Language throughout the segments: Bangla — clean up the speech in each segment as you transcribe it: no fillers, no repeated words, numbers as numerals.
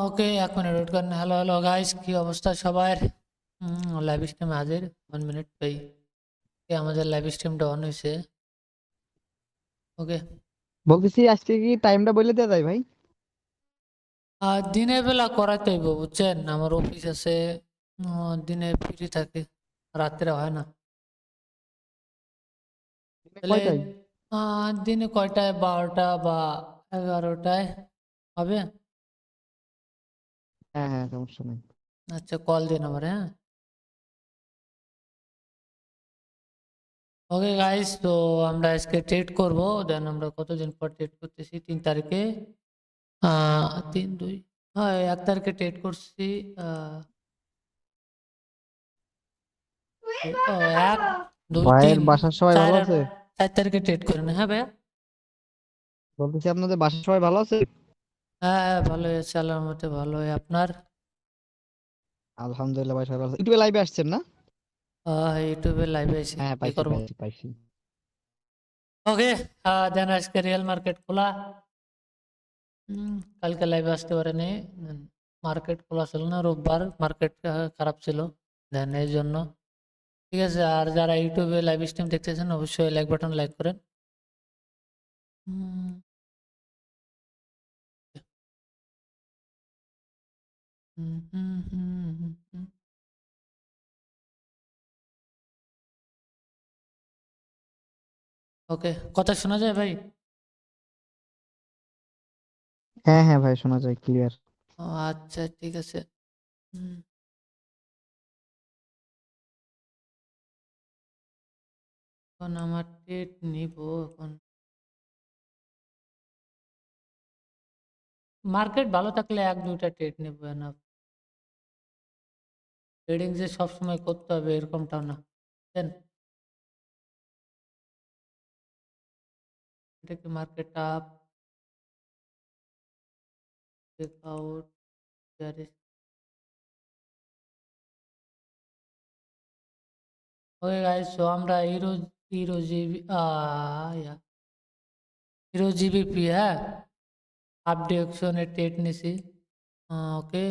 ওকে, 1 মিনিট ওয়েট করেন। হ্যালো হ্যালো গাইস, কি অবস্থা সবার? লাইভ স্ট্রিমে হাজির। 1 মিনিট ভাই, আমাদের লাইভ স্ট্রিমটা অন হয়েছে। ওকে, বলতেছি আজকে কি টাইমটা বলে দেওয়া যায় ভাই? আর দিনের বেলা করাইতে হইব বুঝছেন, আমার অফিস আছে। দিনে ফ্রি থাকে, রাত্রে হয় না। দিনে তাহলে কয়টায়? দিনে কয়টায়, 12টা বা 11টায় হবে? হ্যাঁ হ্যাঁ, সমস্যা নেই। আচ্ছা, কল দিন আমার, হ্যাঁ। ওকে গাইস, তো আমরা আজকে ট্রেড করব। দেন আমরা কতদিন পর ট্রেড করতেছি? 3 তারিখে। 3 2, হ্যাঁ 1 তারিখে ট্রেড করছি। আহ, ও, 1 2 ভাইয়ের 3 বাসার সবাই 4 ভালো আর আছে? 4 তারিখে ট্রেড করেন, হ্যাঁ ভাইয়া। বলতেছি আপনাদের বাসার সবাই ভালো আছে? হ্যাঁ হ্যাঁ, ভালো আছে আল্লাহর মতে, ভালো হয় আপনার? আলহামদুলিল্লাহ ভাই, সবাই ভালো আছে। ইউটিউবে লাইভে আসছেন না? ইউটিউবে লাইভে আছি, হ্যাঁ, কি পাইছি করবো। পাইছি পাইছি। ওকে, দেন আজকে রিয়েল মার্কেট খোলা। কালকে লাইভে আসতে পারেনি। মার্কেট খোলা ছিল না, রোববার মার্কেট খারাপ ছিল, দেন এই জন্য। ঠিক আছে, আর যারা ইউটিউবে লাইভ স্ট্রিম দেখতেছেন অবশ্যই লাইক বাটন লাইক করেন। হুম, হুম, হুম, হুম, হুম, হুম। ওকে, কথা শোনা যায় ভাই? হ্যাঁ হ্যাঁ ভাই, শোনা যায় ক্লিয়ার। ও, আচ্ছা ঠিক আছে। হুম, এখন আমার ট্রেড নিব এখন। মার্কেট ভালো থাকলে 1 2টা ট্রেড নেবো না। ট্রেডিং যে সবসময় করতে হবে এরকমটাও না, বুঝছেন? এটা কি market up, breakout, okay guys, so আমরা euro euro GB euro GBP, হ্যাঁ, আপডেশনে ট্রেড নিছি। ওকে,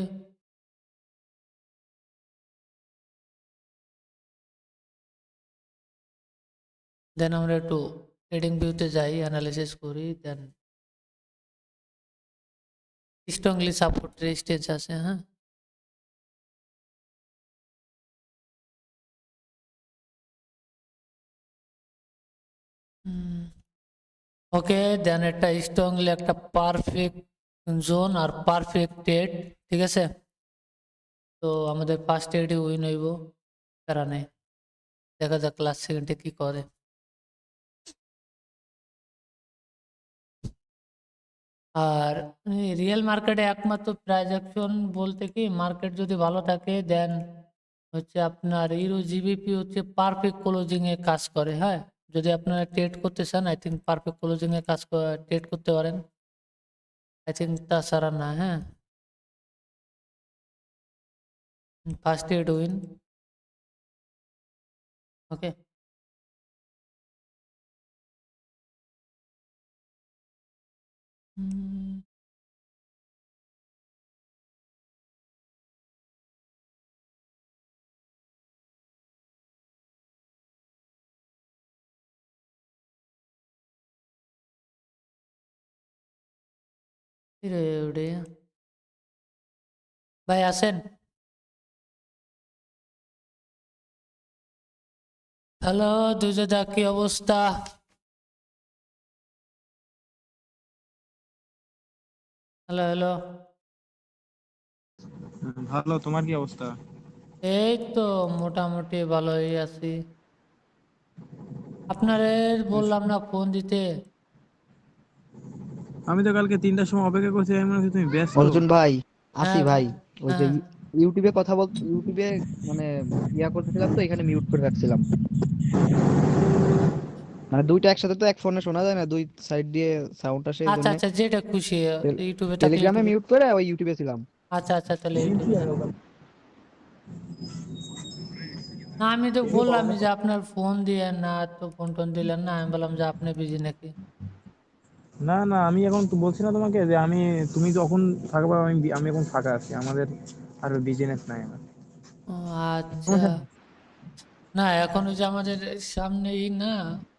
দেন আমরা একটু ট্রেডিং ভিউতে যাই, অ্যানালিসিস করি, দেন স্ট্রংলি সাপোর্ট রেজিস্ট্যান্স আছে, হ্যাঁ। ওকে, দেন একটা স্ট্রংলি একটা পারফেক্ট জোন আর পারফেক্ট ট্রেড, ঠিক আছে। তো আমাদের ফার্স্ট ট্রেডে উইন হইব, তারা নেই। দেখা যাক লাস্ট সেকেন্ডে কি করে। আর রিয়েল মার্কেটে একমাত্র প্রাইস অ্যাকশন বলতে কি, মার্কেট যদি ভালো থাকে দেন হচ্ছে আপনার ইউরো জিবিপি হচ্ছে পারফেক্ট ক্লোজিং এ কাজ করে, হ্যাঁ। যদি আপনারা ট্রেড করতে চান, আই থিঙ্ক পারফেক্ট ক্লোজিং এ কাজ ট্রেড করতে পারেন, আই থিঙ্ক, তাছাড়া না, হ্যাঁ। First trade win. ওকে, ভাই আসেন। হ্যালো দুজদা, কি অবস্থা? Hello hello. ভালো, তোমার কি অবস্থা? এই তো মোটামুটি ভালোই আছি। আপনারে বললাম না ফোন দিতে। আমি তো কালকে 3টার সময় অপেক্ষা করছি, আমি মনে হচ্ছে তুমি ব্যস্ত। অর্জুন ভাই, আসি হ্যাঁ ভাই। ওই যে হ্যাঁ। ইউটিউবে কথা বল, ইউটিউবে মানে ইয়া করতেছিলাম তো, এখানে মিউট করে রাখছিলাম। মানে দুইটা একসাথে তো এক ফোনে শোনা যায় না, দুই সাইড দিয়ে সাউন্ড আসে, এই আচ্ছা জন্য আচ্ছা, যেটা খুশি। ইউটিউবে থাকলে টেলিগ্রামে ইউটিউবে। মিউট করে ওই ইউটিউবে ছিলাম। আচ্ছা আচ্ছা, তাহলে ইউটিউবে দেন। না, আমি তো বললাম যে আপনার ফোন দিয়ে না, তো ফোন টোন দিলেন না, আমি বললাম যে আপনি বিজি নাকি। না না, আমি এখন তো বলছি না তোমাকে যে আমি, তুমি যখন থাকবা আমি এখন ফাঁকা আছি, আমাদের আর বিজনেস নাই আমার। ও আচ্ছা। সমস্যা না এখন ওই যে আমাদের সামনে ই না,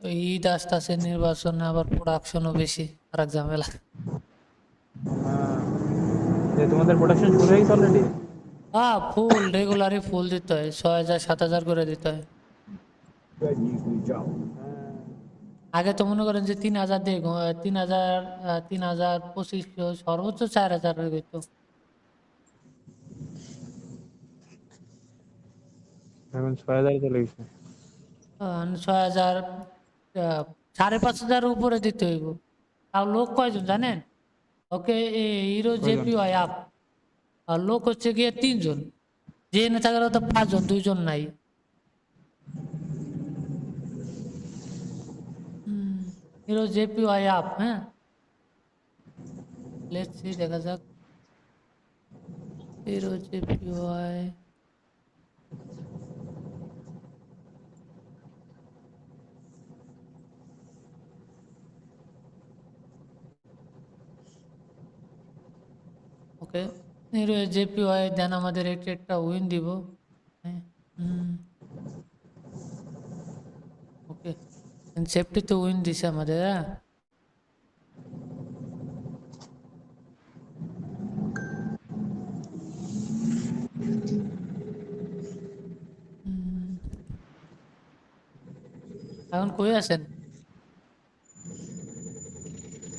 ওই ঈদ আসতেছে, নির্বাচন, আবার প্রোডাকশনও বেশি, আর এক ঝামেলা। তোমাদের প্রোডাকশন শুরু হয়ে গেছে অলরেডি? হ্যাঁ, ফুল রেগুলারই ফুল দিতে হয়, 6,000 7,000 করে দিতে হয়। আগে তো মনে করেন যে 3,000 দিয়ে 3,000, 3,000 2500, সর্বোচ্চ 4,000 হয়ে যেত। এখন 6,000 চলে গেছে। 6,000, 5,500 উপরে দিতে হইব। আর লোক কয়জন জানেন? ওকে, হিরো কয়জন? জেপি আপ, আর লোক হচ্ছে গিয়ে 3 জন, যে এনে থাকার তো 5 জন, 2 জন নাই। হিরো জেপি আপ, হ্যাঁ, লেটস সি, দেখা যাক। হিরো জেপি, ওকে, হিরো জেপি দেন আমাদের এটা একটা উইন দিব। হ্যাঁ, ওকে, সেফটি তো উইন দিছে আমাদের, হ্যাঁ। হুম, এখন কই আছেন?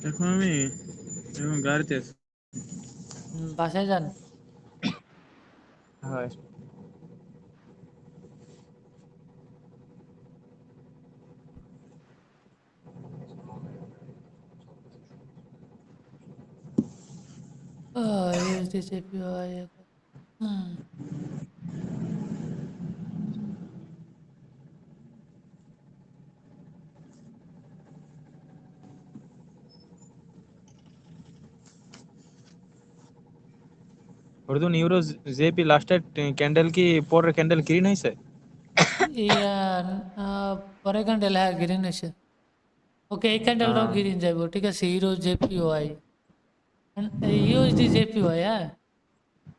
এখন আমি এখন গাড়িতে আছি। বাসায় যান। হয়। ইউএসডি জেপি, হুম, অর্জুন, ইউরো জেপি লাস্টের ক্যান্ডেল কি পরের ক্যান্ডেল গ্রিন হয়েছে? ইয়া, পরে ক্যান্ডেল, হ্যাঁ গ্রিন এসে। ওকে, এই ক্যান্ডেলটাও হ্যাঁ গ্রিন যাইব, ঠিক আছে। হিরো জেপিওয়াই, ইউএসডি জেপিওয়াই, হ্যাঁ,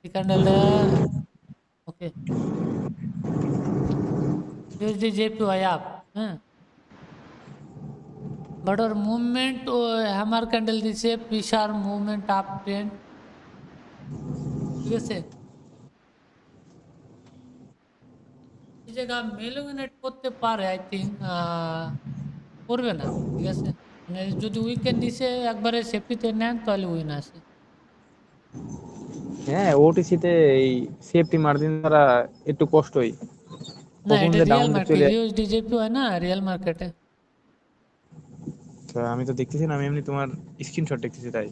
এই ক্যান্ডেলটা। ওকে, ইউএসডি জেপিওয়াই আপ, হ্যাঁ, বাট ওর মুভমেন্ট, ও হ্যামার ক্যান্ডেল দিছে, পিসার মুভমেন্ট আপ ট্রেন্ড, ঠিক আছে। এই জায়গা মেলুমিনেট করতে পারে, আই থিঙ্ক করবে না, ঠিক আছে। মানে যদি উইকেন্ড নিচে একবারে সেফটিতে নেন তাহলে উইন আসে। হ্যাঁ, ওটিসি তে এই সেফটি মার্জিন ছাড়া একটু কষ্টই, না, কখন এটা যে রিয়েল ডাউনটা মার্কেট, চলে ইউএসডি জেপি হয় না, রিয়েল মার্কেটে। আসে। আমি তো দেখতেছি না, আমি এমনি তোমার স্ক্রিনশট দেখতেছি তাই।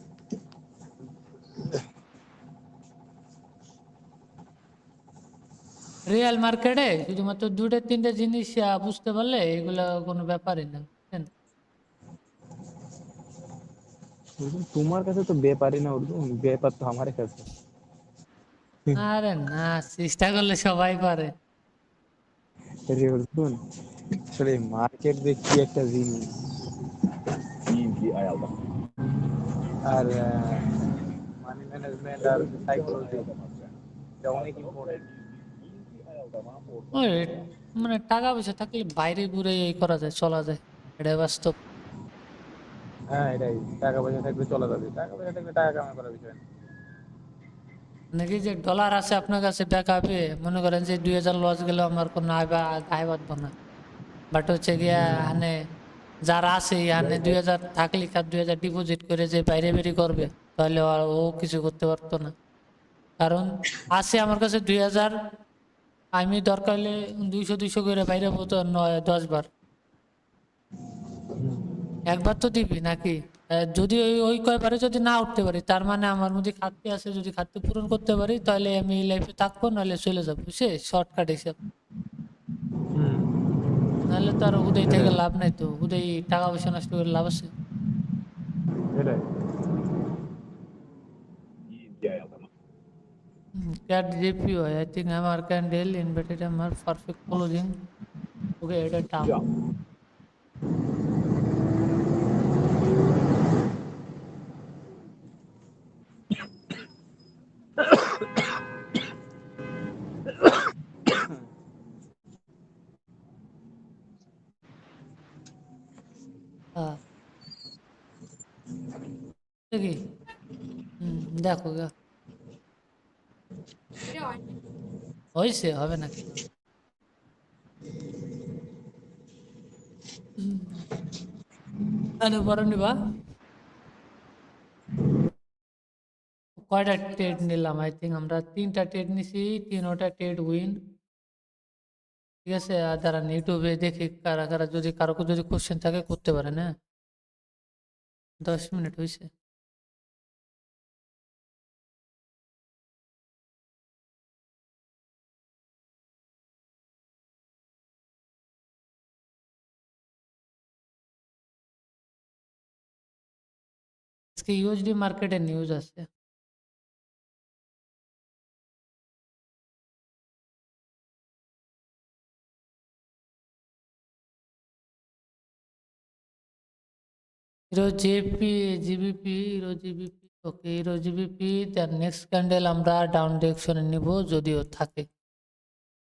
রিয়েল মার্কেটে শুধুমাত্র 2-3টে জিনিস বুঝতে পারলে এগুলা কোনো ব্যাপারই না, বুঝছেন? অর্জুন, তোমার কাছে তো ব্যাপারই না অর্জুন, ব্যাপার তো আমার কাছে। আরে না, চেষ্টা করলে সবাই পারে। রে অর্জুন, আসলে মার্কেট যে কি একটা জিনিস, আর মানি ম্যানেজমেন্ট আর সাইকোলজি, এটা অনেক ইম্পর্টেন্ট। ওই, মানে টাকা পয়সা থাকলে বাইরে ঘুরে এই করা যায়, চলা যায়, এটা বাস্তব। হ্যাঁ এটাই, টাকা পয়সা থাকলে চলে যাবে, টাকা পয়সা থাকলে টাকা কামাই করার বিষয় না। নাকি যে ডলার আছে আপনার কাছে ব্যাকআপে, মনে করেন যে 2,000 লস গেলে আমার কোনো গায়ে বাঁধবো না। বাট হচ্ছে গিয়া হানে যারা আছে হানে 2,000 থাকলে 2,000 ডিপোজিট করে যে বাইরে বেরি করবে, তাহলে আর ও কিছু করতে পারতো না। কারণ আছে আমার কাছে 2,000, আমি দরকার হলে 200 করে বাইরে হতো 9-10 বার। একবার তো দিবি নাকি? যদি ওই কয়বারে যদি না উঠতে পারি, তার মানে আমার মধ্যে খাদ্য আছে, যদি খাদ্য পূরণ করতে পারি তাহলে আমি লাইফে থাকবো, নাহলে চলে যাবো, সে শর্টকাট হিসাব। হুম, নাহলে তো আর হুদাই থেকে এটাই লাভ নাই, তো হুদাই টাকা পয়সা নষ্ট করে লাভ আছে? এটাই। Cat GPU, I think আমার candle inverted আমার perfect closing. Okay, এটা down. হ্যাঁ দেখি দেখো গা হয়েছে হবে না কেন বড় নিবা কয়টা টেট নিলাম আই থিঙ্ক আমরা 3টা টেট নিছি 3টা টেট উইন ঠিক আছে আর যারা ইউটিউবে দেখি কারা কারা যদি কারো যদি কোশ্চেন থাকে করতে পারে না 10 মিনিট হয়েছে আজকে ইউএসডি মার্কেটে নিউজ আছে euro JP GBP euro GBP okay euro GBP তার নেক্সট ক্যান্ডেল আমরা ডাউন ডিরেকশনে নিব যদিও থাকে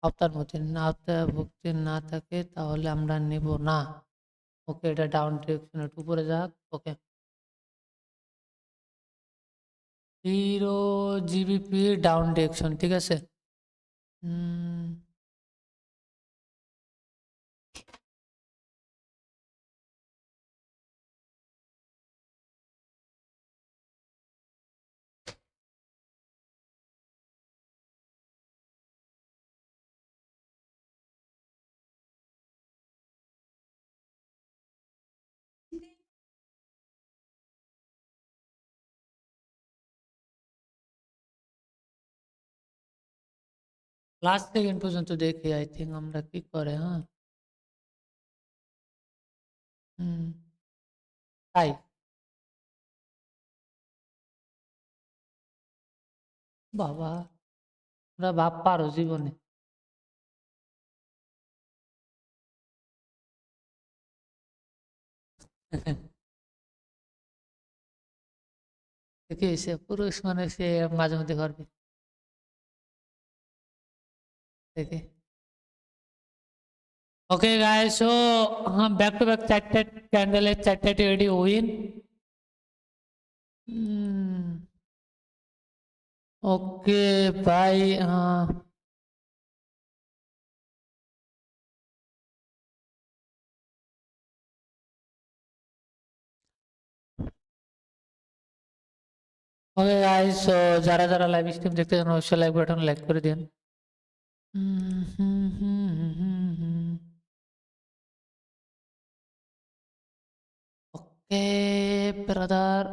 আফটার মধ্যে না আফটার ভুক্তি না থাকে তাহলে আমরা নেব না ওকে এটা ডাউন ডিরেকশনে উপরে যাক ওকে হিরো জিবিপি ডাউন ডিরেকশন ঠিক আছে লাস্ট সেকেন্ড পর্যন্ত দেখি আই থিঙ্ক আমরা কি করে হ্যাঁ তাই বাবা আমরা ভাব পারো জীবনে দেখি সে পুরুষ মানে সে মাঝে মধ্যে করবে দেখে ওকে गाइस सो हम बैक टू बैक चारटे कैंडल है चारटे टेडी उइन ओके भाई हाँ ओके गाइस सो যারা যারা লাইভ স্ট্রিম দেখতে চান অবশ্যই লাইক বাটন লাইক করে দিন ओके ब्रदर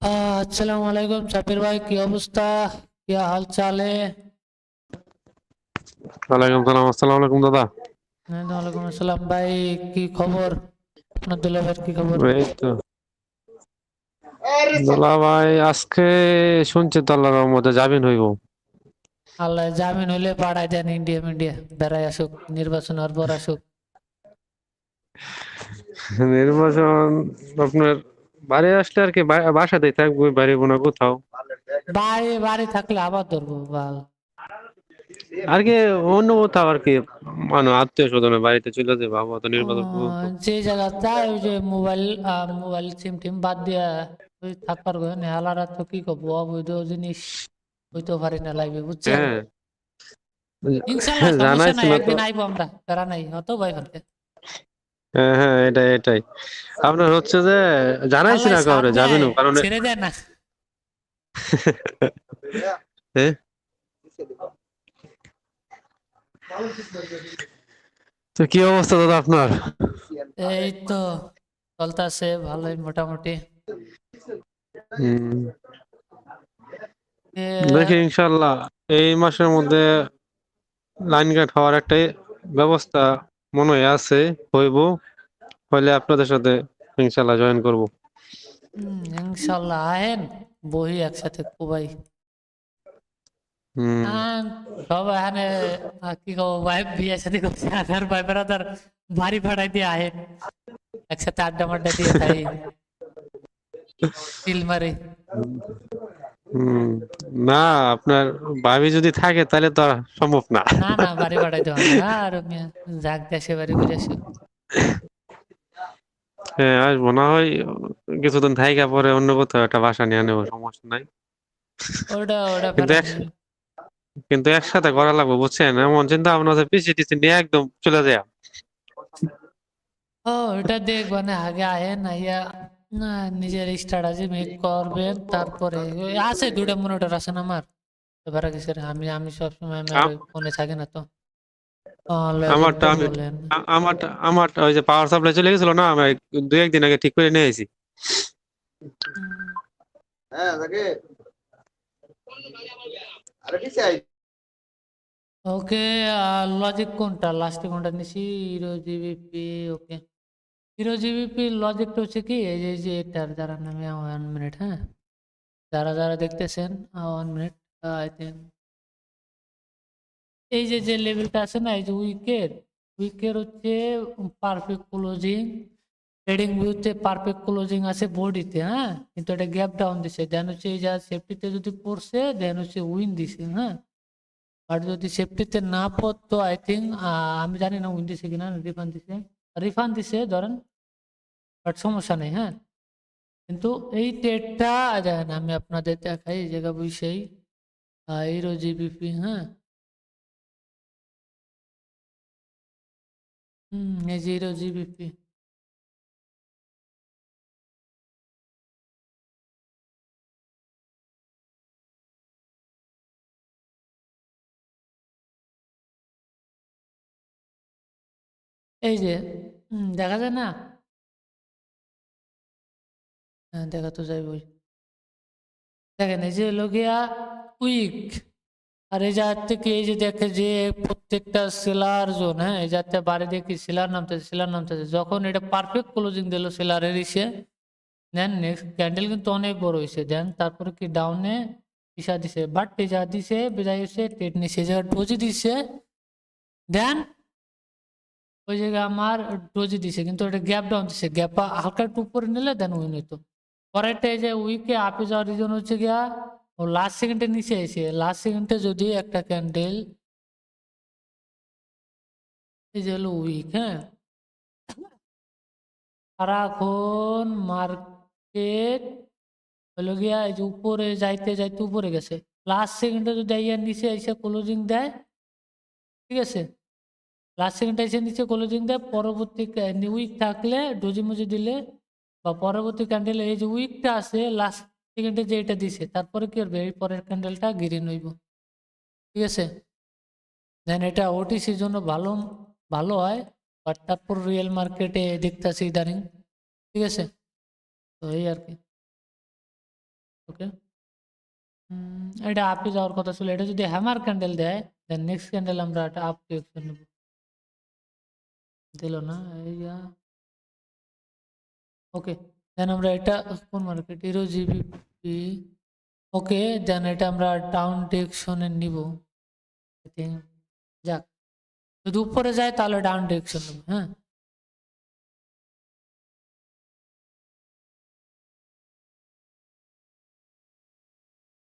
अस्सलाम वालेकुम साबिर भाई की अवस्था क्या हाल चाल है ওয়ালাইকুম সালাম আসসালামু আলাইকুম দাদা ওয়ালাইকুম আসসালাম ভাই কি খবর আপনার দুলা ভাইয়ের কি খবর এই তো দুলা ভাই আজকে শুনছি তো আল্লাহর রহমতে জামিন হইব আল্লাহ জামিন হইলে পাঠাই দেন ইন্ডিয়া মিন্ডিয়া বেড়াই আসুক নির্বাচন হওয়ার পর আসুক নির্বাচন আপনার বাড়ি আসলে আর কি বাসাতেই থাকবো বাড়ি বোনা কোথাও বাড়ি বাড়ি থাকলে আবার ধরবো বাল আর কি অন্য কোথাও আর কি মানে আত্মীয় স্বজনের বাড়িতে চলে যাবো আবার তো নির্বাচন করবো তো। যে জায়গা চাই ওই যে মোবাইল মোবাইল সিম টিম বাদ দিয়া ওই থাকবার গো নেহালারা তো কি করবো অবৈধ জিনিস হইতে পারি না লাইভে বুঝছেন হ্যাঁ ইনশাআল্লাহ সমস্যা জানাইছি নাই না তো একদিন আইবো আমরা প্যারা নাই হতো ভাই ফেলতে হ্যাঁ হ্যাঁ এটাই আপনার হচ্ছে যে জানাইছি আল্লাহ না সাথ কাউরে দেয় যাবেন কারণ ছেড়ে দেয় না হ্যাঁ তো কি অবস্থা দাদা আপনার এই তো চলতেছে ভালোই মোটামুটি হুম এ, দেখি ইনশাল্লাহ এই মাসের মধ্যে লাইন কাট হওয়ার একটাই ব্যবস্থা মনে হয় আছে হইব হইলে আপনাদের সাথে ইনশাল্লাহ জয়েন করব ইনশাল্লাহ আহেন বহি একসাথে খুবাই হুম সব এখানে কি কব ভাই বিয়ে সাথে করছে আধার ভাই বেড়াদার বাড়ি ভাড়াই দিয়ে আহেন একসাথে আড্ডা মাড্ডা দিয়ে খাই তিল মারে। হুম, না আপনার ভাবি যদি থাকে তাহলে তো আর সম্ভব না। না না, বাড়ি পাঠাই দেওয়া না আর মিয়া, যাক দেশে বাড়ি ঘুরে আসি। হ্যাঁ আসবো না হয় কিছুদিন থাইকা পরে অন্য কোথাও একটা বাসা নিয়ে নেবো, সমস্যা নাই। ওটা কিন্তু ফেরা এক নেই। কিন্তু একসাথে করা লাগবে বুঝছেন, এমন চিন্তা ভাবনা আছে পিছিয়ে টিছিয়ে নিয়ে একদম চলে যায়। ও এটা দেখবেন আগে আহেন আইয়া, না নিজের স্ট্র্যাটেজি মেক করবেন, তারপরে ওই আছে দুইটা মনিটর আছে না আমার। এবার কিছু আমি সবসময় আমি আর ওই ফোনে থাকি না তো। আমারটা লজিকটা আমি বলেন। আমারটা ওই যে পাওয়ার সাপ্লাই চলে গেছিল না, আমি দুই একদিন আগে ঠিক করে নিয়ে এসেছি। ওকে, লজিক কোনটা লাস্টে কোনটা নিছি? Euro GBP. Okay, euro GBP লজিকটা হচ্ছে কি, এই যে এটার যারা নামে 1 মিনিট, হ্যাঁ, যারা যারা দেখতেছেন 1 মিনিট, আই থিঙ্ক এই যে লেভেলটা আছে না, এই যে উইকের, উইকের হচ্ছে পারফেক্ট ক্লোজিং, ট্রেডিং ভিউতে পারফেক্ট ক্লোজিং আছে বডিতে, হ্যাঁ, কিন্তু এটা গ্যাপ ডাউন দিছে, দেন হচ্ছে এই যা সেফটিতে যদি পড়ছে দেন হচ্ছে উইন দিছে, হ্যাঁ। আর যদি সেফটিতে না পড়তো আই থিঙ্ক, আমি জানি না উইন দিছে কিনা, রিফান্ড দিছে ধরেন, বাট সমস্যা নেই, হ্যাঁ। কিন্তু এই ট্রেডটা দেখেন আমি আপনাদের দেখাই, এই জায়গা বুঝছেই হিরো জিবিপি, হ্যাঁ, এই যে হিরো জিবিপি, এই যে দেখা যায় না, হ্যাঁ দেখা তো যাইবই। দেখেন এই যে লগিয়া উইক, আর এই জায়গা থেকে এই যে দেখে যে প্রত্যেকটা সেলার জোন, হ্যাঁ, এই যাতে বাড়ি দেখি সেলার নামতেছে যখন এটা পারফেক্ট ক্লোজিং দিল সেলারের ইসে, দেন নেক্সট ক্যান্ডেল কিন্তু অনেক বড় হয়েছে, দেন তারপরে কি ডাউনে ইসা দিছে, বাট এই যা দিছে বেজায় হচ্ছে ট্রেড নিছে, এই জায়গা ডোজি দিছে, দেন ওই জায়গায় আমার ডোজি দিছে কিন্তু এটা গ্যাপ ডাউন দিছে, গ্যাপ হালকা একটু উপরে নিলে দেন উইন হইতো। পরেরটা এই যে উইকে আপে যাওয়ার রিজন হচ্ছে গিয়া ও লাস্ট সেকেন্ডে নিচে এসে, লাস্ট সেকেন্ডে যদি একটা ক্যান্ডেল, এই যে হলো উইক, হ্যাঁ, সারাক্ষণ মার্কেট হলো গিয়া এই যে উপরে যাইতে যাইতে উপরে গেছে, লাস্ট সেকেন্ডে যদি আইয়ার নিচে এসে ক্লোজিং দেয়, ঠিক আছে, লাস্ট সেকেন্ডে এসে নিচে ক্লোজিং দেয়, পরবর্তী উইক থাকলে ডোজি মুজি দিলে বা পরবর্তী ক্যান্ডেল এই যে উইকটা আছে লাস্ট সেকেন্ডে যে এটা দিছে, তারপরে কি করবে, এই পরের ক্যান্ডেলটা গ্রিন হইব, ঠিক আছে। দেন এটা ওটিসির জন্য ভালো ভালো হয়, বাট তারপর রিয়েল মার্কেটে দেখতেছি ইদানিং, ঠিক আছে, তো এই আর কি। ওকে, এটা আপে যাওয়ার কথা ছিল, এটা যদি হ্যামার ক্যান্ডেল দেয় দেন নেক্সট ক্যান্ডেল আমরা একটা আপ ডিরেকশন নেব, দিল না এই ওকে, দেন আমরা এটা কোন মার্কেট, হিরো জিবিপি, ওকে, দেন এটা আমরা ডাউন ডিরেকশনে নিব, I think, যাক, যদি উপরে যায় তাহলে ডাউন ডিরেকশন নেব, হ্যাঁ।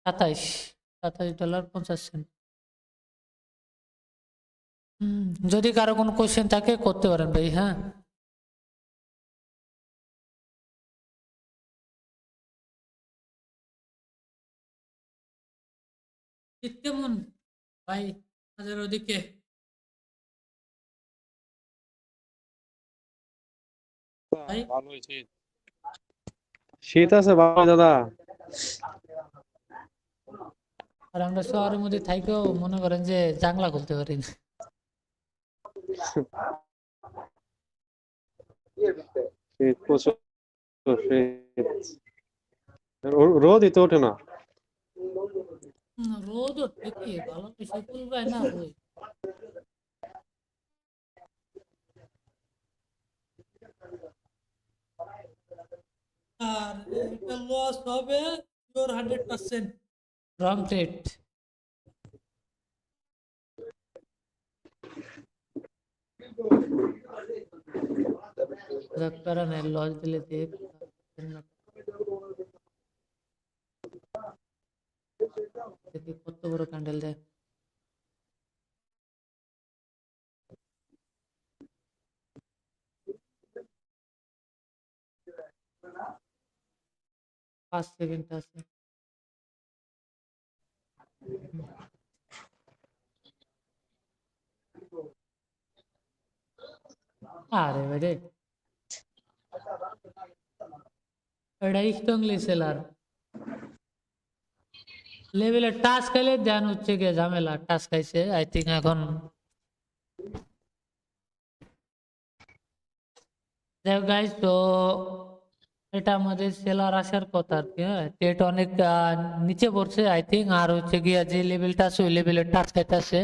27.50 $27। যদি কারো কোনো কোশ্চেন থাকে করতে পারেন ভাই, হ্যাঁ। শীত কেমন ভাই আমাদের ওদিকে? ভাই ভালোই শীত, শীত আছে ভালো দাদা। আর আমরা শহরের মধ্যে থাইকেও মনে করেন যে জানলা খুলতে পারি না। শীত প্রচুর শীত, রোদই তো ওঠে না। রোদ ঠিকই ভালো কিছু তুলবে না রোদ। আর এটা লস হবে তোর 100%, রং ট্রেড, প্যারা নাই, লস দিলে দেখ। দেখি কত বড় ক্যান্ডেল দেয়। পাঁচ সেকেন্ড আছে। আরে ভাই এটা স্ট্রংলি সেলার লেভেলে টাচ খাইলে ধ্যান হচ্ছে গিয়ে ঝামেলা, টাচ খাইছে আই থিঙ্ক এখন। দেখো গাইস, তো এটা আমাদের সেলার আসার কথা আর কি। হ্যাঁ, টেট অনেক নিচে পড়ছে আই থিঙ্ক, আর হচ্ছে গিয়া যে লেভেলটা আছে ওই লেভেলের টাচ খাইতেছে।